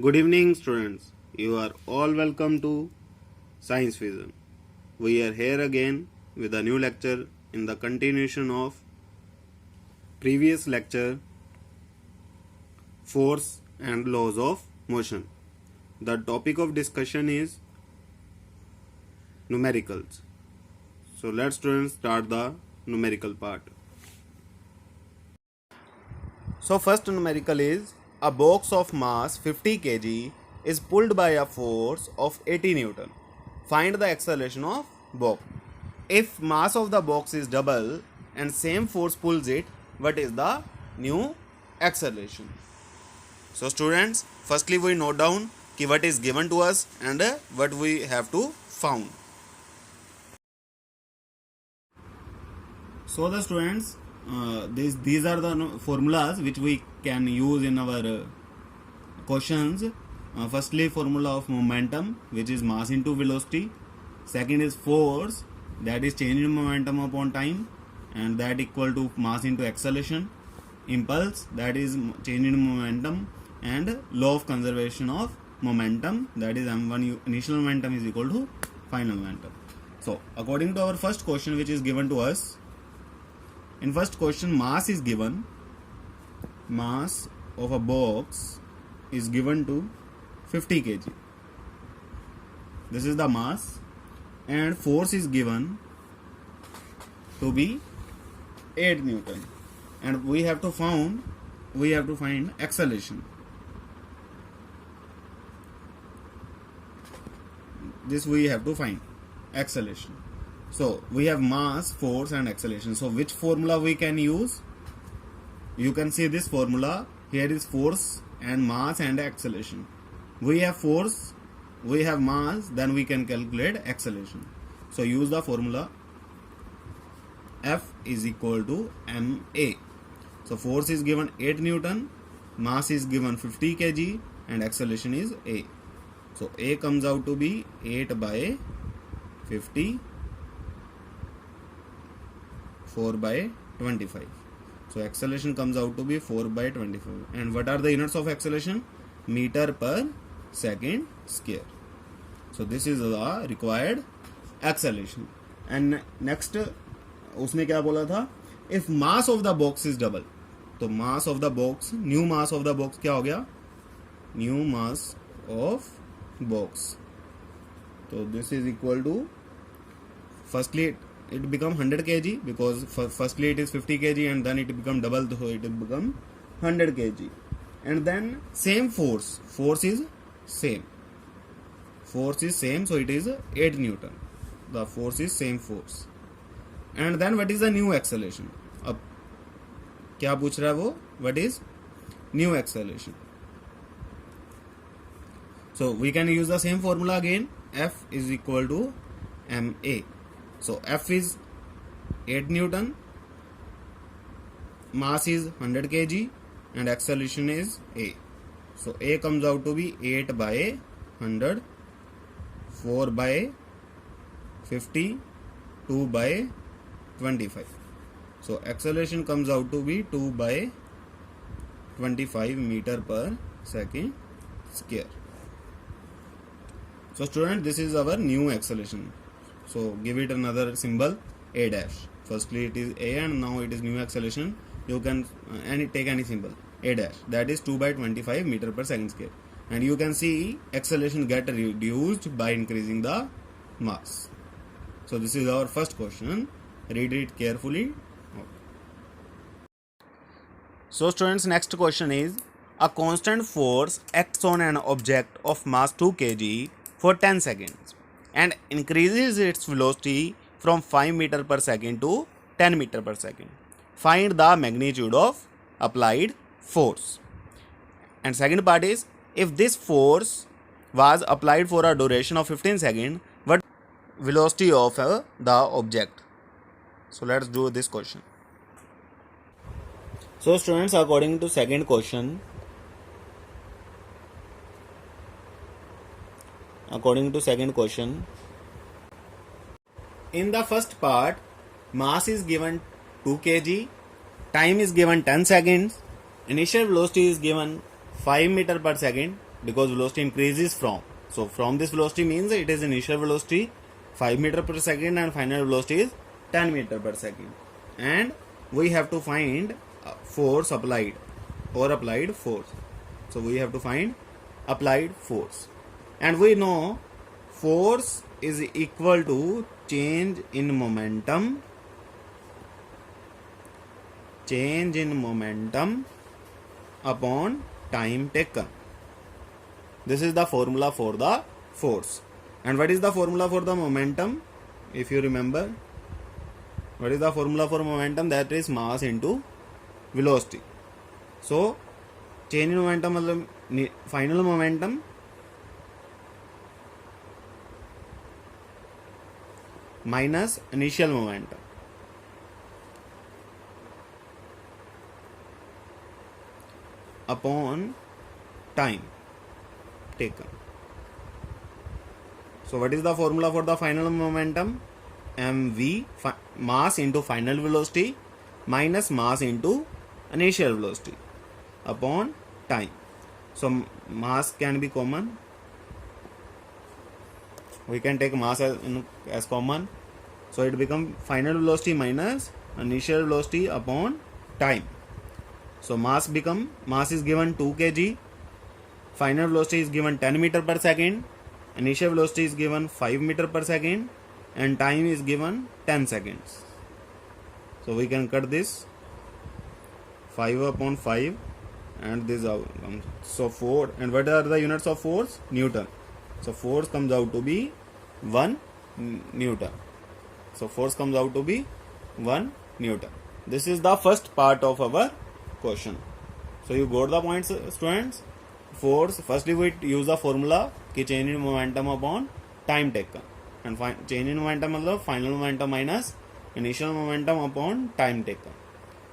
Good evening, students. You are all welcome to Science Vision. We are here again with a new lecture in the continuation of previous lecture, Force and Laws of Motion. The topic of discussion is numericals. So let's students start the numerical part. So first numerical is a box of mass 50 kg is pulled by a force of 80 Newton. Find the acceleration of box. If mass of the box is double and same force pulls it, what is the new acceleration? So students, firstly we note down ki what is given to us and what we have to found. So the students, these are the formulas which we can use in our questions. Firstly, formula of momentum, which is mass into velocity. Second is force, that is change in momentum upon time, and that equal to mass into acceleration. Impulse, that is change in momentum, and law of conservation of momentum, that is m1 initial momentum is equal to final momentum. So according to our first question which is given to us, in first question mass is given, mass of a box is given to 50 kg. This is the mass, and force is given to be 8 Newton, and we have to find acceleration. This we have to find acceleration. So we have mass, force and acceleration. So which formula we can use? You can see this formula. Here is force and mass and acceleration. We have force, we have mass, then we can calculate acceleration. So use the formula F is equal to ma. So force is given 8 Newton, mass is given 50 kg and acceleration is a. So a comes out to be 8 by 50, 4 by 25. So acceleration comes out to be 4 by 25. And what are the units of acceleration? Meter per second square. So this is the required acceleration. And next उसने क्या बोला था? If mass of the box is double, तो mass of the box, new mass of the box क्या हो गया? New mass of box. So this is equal to, firstly it become 100 kg because firstly it is 50 kg and then it become double, so it become 100 kg. And then same force is same, so it is 8 Newton. The force is same force. And then what is the new acceleration? अब क्या पूछ रहा है वो? What is new acceleration? So we can use the same formula again. F is equal to ma. So F is 8 Newton, mass is 100 kg and acceleration is a. So a comes out to be 8 by 100, 4 by 50, 2 by 25. So acceleration comes out to be 2 by 25 meter per second square. So student, this is our new acceleration. So give it another symbol, a dash. Firstly it is a and now it is new acceleration. You can take any symbol, a dash, that is 2 by 25 meter per second square. And you can see acceleration get reduced by increasing the mass. So this is our first question. Read it carefully. So students, next question is, a constant force acts on an object of mass 2 kg for 10 seconds and increases its velocity from 5 meter per second to 10 meter per second. Find the magnitude of applied force. And second part is, if this force was applied for a duration of 15 seconds, what velocity of the object? So let's do this question. So students, according to second question, in the first part, mass is given 2 kg, time is given 10 seconds, initial velocity is given 5 meter per second, because velocity increases from. So from this velocity means it is initial velocity 5 meter per second and final velocity is 10 meter per second. And we have to find force applied or applied force. So we have to find applied force. And we know force is equal to change in momentum upon time taken. This is the formula for the force. And what is the formula for the momentum? If you remember, what is the formula for momentum? That is mass into velocity. So change in momentum मतलब final momentum minus initial momentum upon time taken. So what is the formula for the final momentum? mv, mass into final velocity minus mass into initial velocity upon time. So mass can be common. We can take mass as common. So it becomes final velocity minus initial velocity upon time. So mass is given 2 kg, final velocity is given 10 meter per second, initial velocity is given 5 meter per second, and time is given 10 seconds. So we can cut this 5 upon 5 and this out. So 4, and what are the units of force? Newton. So force comes out to be 1 Newton. So force comes out to be 1 Newton. This is the first part of our question. So you got the points, students. Force, firstly we use the formula कि change in momentum upon time taken, and change in momentum मतलब final momentum minus initial momentum upon time taken.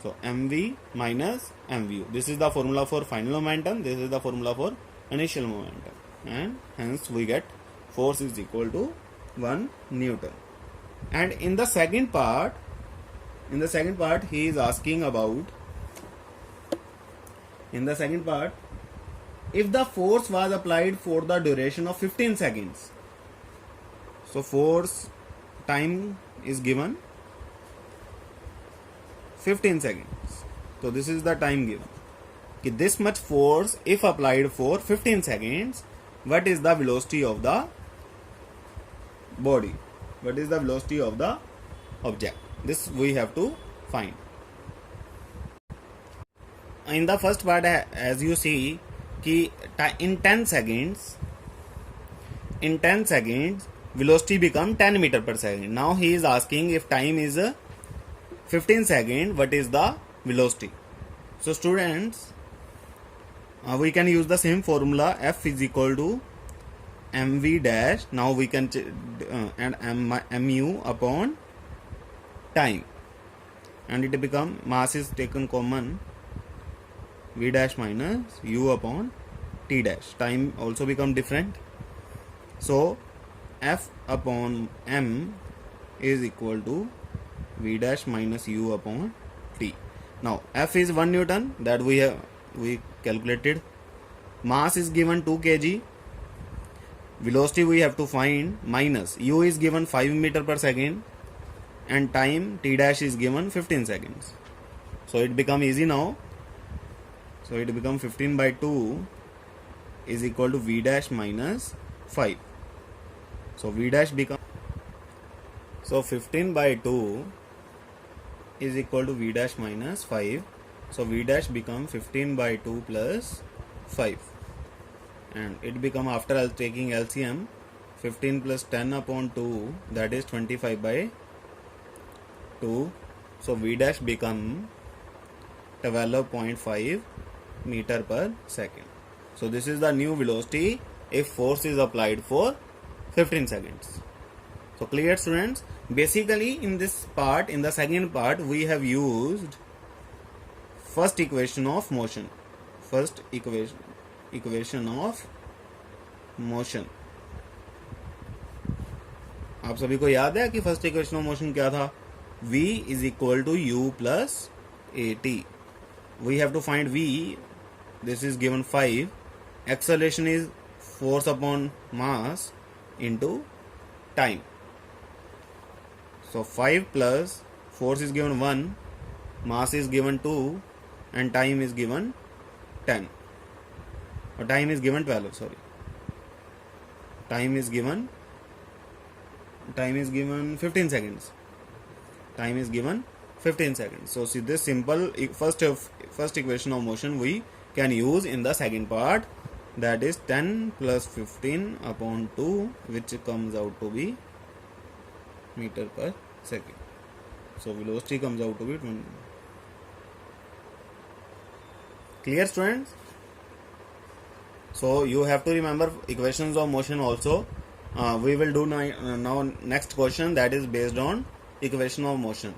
So mv minus mvu. This is the formula for final momentum. This is the formula for initial momentum, and hence we get force is equal to 1 Newton. And in the second part he is asking about, if the force was applied for the duration of 15 seconds. So force time is given 15 seconds. So this is the time given. This much force if applied for 15 seconds, what is the velocity of the body? What is the velocity of the object? This we have to find. In the first part, as you see, in 10 seconds velocity become 10 meter per second. Now he is asking if time is 15 seconds, what is the velocity? So students, we can use the same formula. F is equal to mv dash. Now we can and mu upon time, and it become mass is taken common, v dash minus u upon t dash. Time also become different. So F upon m is equal to v dash minus u upon t. Now F is 1 Newton, that we calculated. Mass is given 2 kg. Velocity we have to find, minus u is given 5 meter per second, and time t dash is given 15 seconds. So it become easy now. So it become 15 by 2 is equal to v dash minus 5. So v dash become, so 15 by 2 is equal to v dash minus 5. So v dash become 15 by 2 plus 5, and it become, after taking LCM, 15 plus 10 upon 2, that is 25 by 2. So v dash become 12.5 meter per second. So this is the new velocity if force is applied for 15 seconds. So clear, students? Basically in this part, in the second part, we have used first equation of motion. First equation of motion. आप सभी को याद है कि first equation of motion क्या था? V is equal to u plus at. We have to find V. This is given 5, acceleration is force upon mass into time. So 5 plus force is given 1, mass is given 2, and time is given 10. Or time is given 12, sorry. Time is given 15 seconds. Time is given 15 seconds. So see this simple first equation of motion we can use in the second part, that is 10 plus 15 upon 2, which comes out to be meter per second. So velocity comes out to be 20. Clear, students? So you have to remember equations of motion also. We will do now next question, that is based on equation of motion.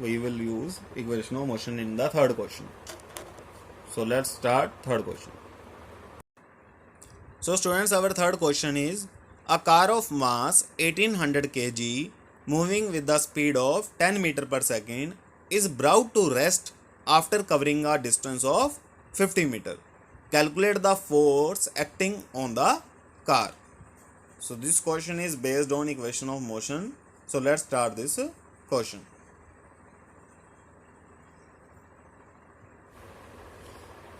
We will use equation of motion in the third question. So let's start third question. So students, our third question is, a car of mass 1800 kg moving with the speed of 10 meter per second is brought to rest after covering a distance of 50 meter. Calculate the force acting on the car. So this question is based on equation of motion. So let's start this question.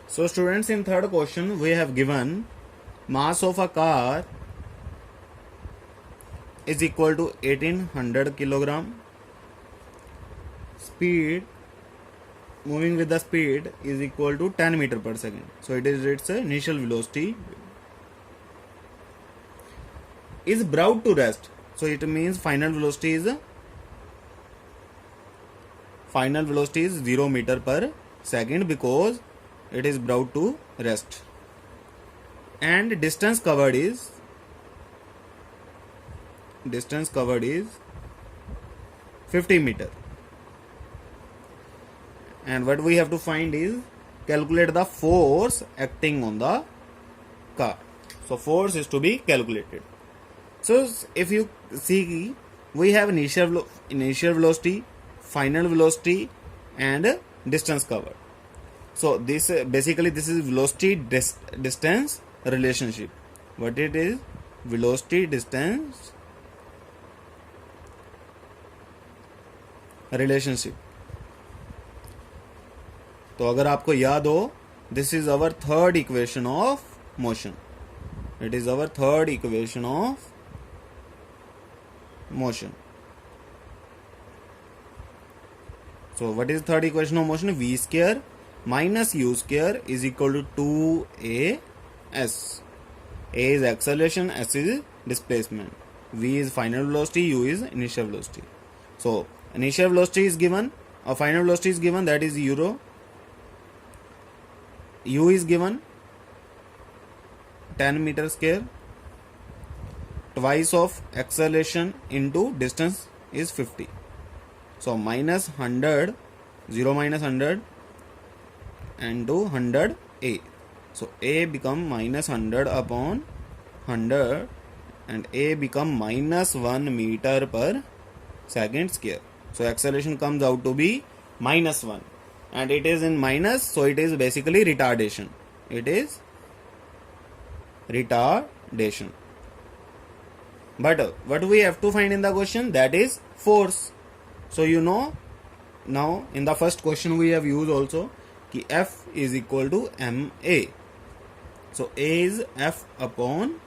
So students, in third question we have given mass of a car is equal to 1800 kilogram. Speed, moving with the speed, is equal to 10 meter per second. So it is its initial velocity. Is brought to rest. So it means final velocity is 0 meter per second, because it is brought to rest. And distance covered is 50 meter. And what we have to find is calculate the force acting on the car. So force is to be calculated. So if you see, we have initial velocity, final velocity, and distance covered. So this basically this is velocity distance relationship. What it is? Velocity distance relationship. तो अगर आपको याद हो, this is our third equation of motion. It is our third equation of motion. So what is third equation of motion? V square minus u square is equal to 2as. A is acceleration, s is displacement. V is final velocity, u is initial velocity. So initial velocity is given, or final velocity is given, that is euro. U is given 10 meter square. Twice of acceleration into distance is 50. So minus 100, 0 minus 100 and to 100 A. So A become minus 100 upon 100 and A become minus 1 meter per second square. So acceleration comes out to be minus 1. And it is in minus, so it is basically retardation. It is retardation. But what we have to find in the question, that is force. So you know, now in the first question we have used also कि F is equal to ma. So A is F upon,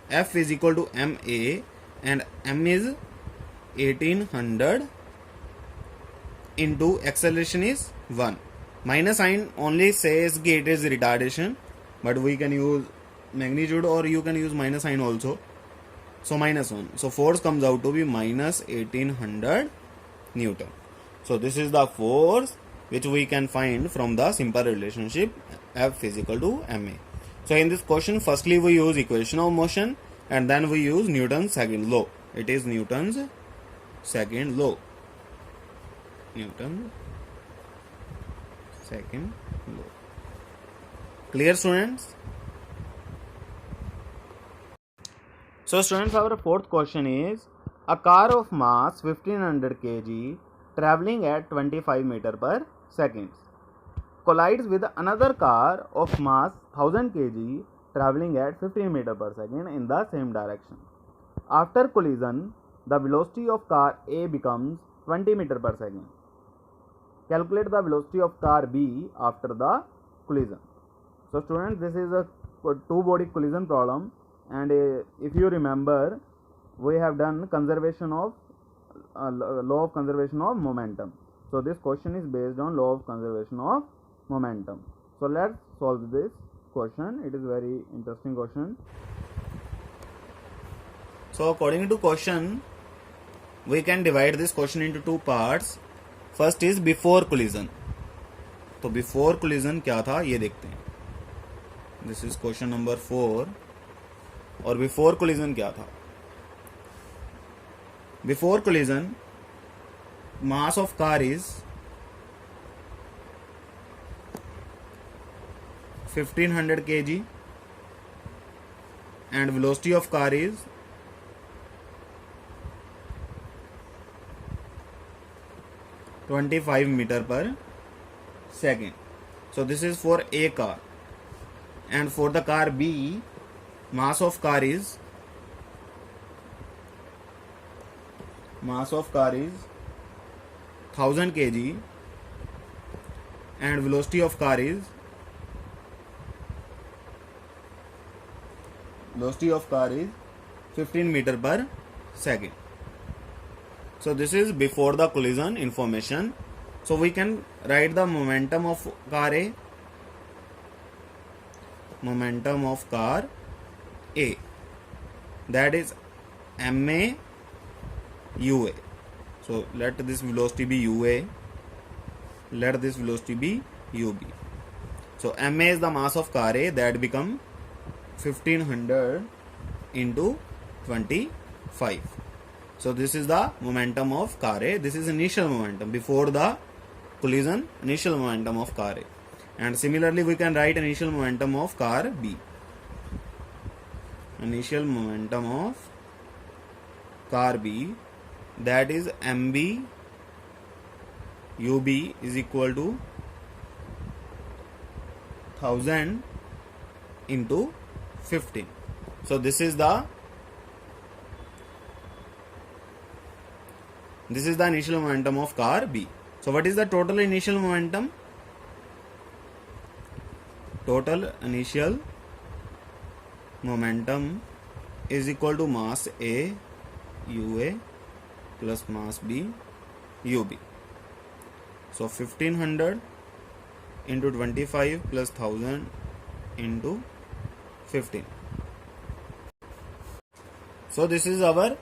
F is equal to ma and m is 1800 into acceleration is 1. Minus sign only says कि it is retardation, but we can use magnitude or you can use minus sign also. So minus 1. So force comes out to be minus 1800 Newton. So this is the force which we can find from the simple relationship F is equal to ma. So in this question, firstly we use equation of motion and then we use Newton's second law. It is Newton's second law. Newton's second law. Clear, students? So students, our fourth question is, a car of mass 1500 kg traveling at 25 meter per second collides with another car of mass 1000 kg traveling at 15 meter per second in the same direction. After collision, the velocity of car A becomes 20 meter per second. Calculate the velocity of car B after the collision. So students, this is a two-body collision problem, and if you remember, we have done conservation of law of conservation of momentum. So this question is based on law of conservation of momentum. So let's solve this question. It is very interesting question. So according to question, we can divide this question into two parts. First is before collision. तो before collision क्या था ये देखते हैं. This is question number 4. और before collision क्या था. Before collision, mass of car is 1500 kg and velocity of car is 25 meter per second. So this is for A car, and for the car B, mass of car is 1000 kg and velocity of car is 15 meter per second. So this is before the collision information. So we can write the momentum of car A. Momentum of car A, that is ma ua. So let this velocity be ua, let this velocity be ub. So ma is the mass of car A, that become 1500 into 25. So this is the momentum of car A. This is initial momentum before the collision, initial momentum of car A. And similarly we can write initial momentum of car B. Initial momentum of car B, that is mb ub is equal to 1000 into 15. So this is the initial momentum of car B. So what is the total initial momentum? Total initial momentum is equal to mass A ua plus mass B ub. So 1500 into 25 plus 1000 into 15. So this is our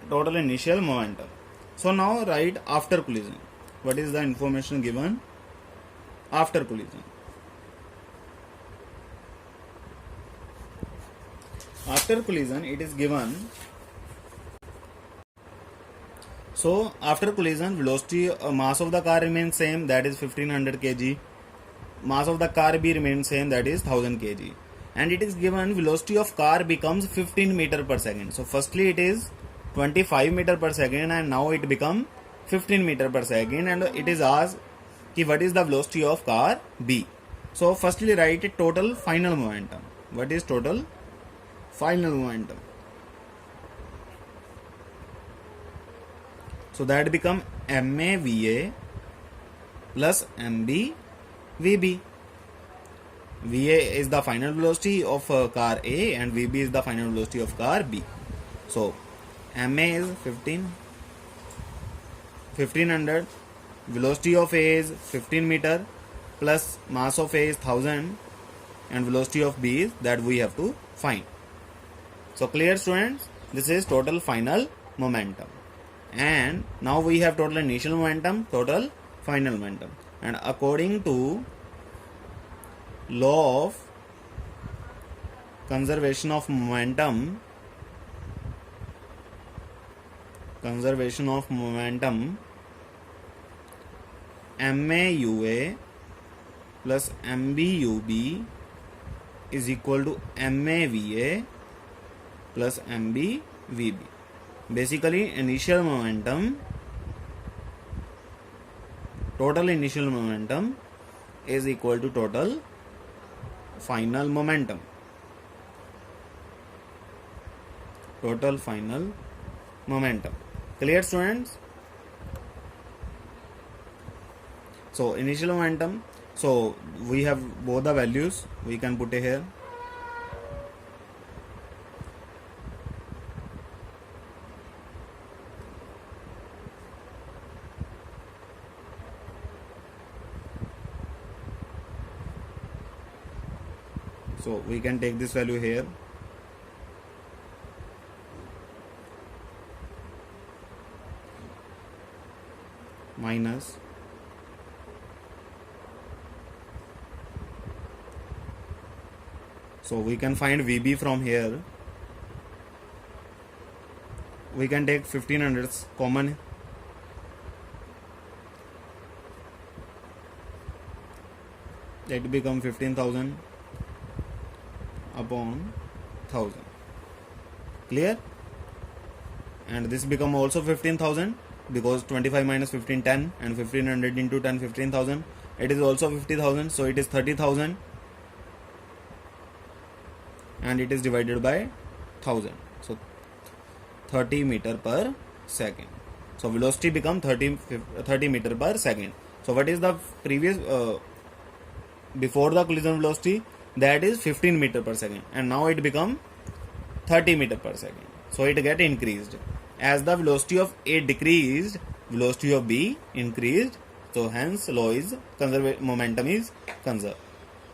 total initial momentum. So now write after collision. What is the information given after collision? After collision it is given. So after collision, velocity mass of the car remains same, that is 1500 kg. Mass of the car B remains same, that is 1000 kg. And it is given velocity of car becomes 15 meter per second. So firstly it is 25 meter per second and now it become 15 meter per second, and it is asked ki what is the velocity of car B. So firstly write total final momentum. What is total final momentum? So that become ma va plus mb vb. Va is the final velocity of car A and vb is the final velocity of car B. So ma is 1500, velocity of A is 15 meter plus mass of A is 1000 and velocity of B is that we have to find. So clear students, this is total final momentum. And now we have total initial momentum, total final momentum, and according to law of conservation of momentum, ma ua plus mb ub is equal to ma va plus mb vb. Basically initial momentum, total initial momentum is equal to total final momentum. Total final momentum. Clear, students? So initial momentum, so we have both the values, we can put it here. So we can take this value here. Minus so we can find VB from here. We can take 1500 common. It become 15,000 upon 1000. Clear? And this become also 15,000 because 25 minus 15 10 and 1500 into 10 15,000. It is also 50,000, so it is 30,000 and it is divided by 1000. So 30 meter per second. So velocity become 30 meter per second. So what is the previous before the collision velocity? That is 15 meter per second, and now it become 30 meter per second. So it get increased. As the velocity of A decreased, velocity of B increased. So hence law is momentum is conserved.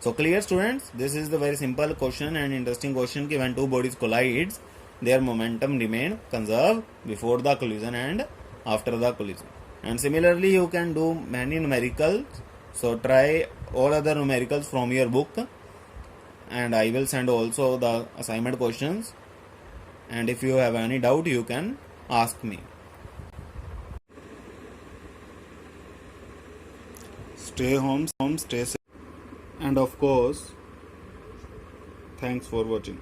So clear, students? This is the very simple question and interesting question. When two bodies collides, their momentum remain conserved before the collision and after the collision. And similarly, you can do many numericals. So try all other numericals from your book, and I will send also the assignment questions. And if you have any doubt, you can ask me. Stay home, stay safe, and of course, thanks for watching.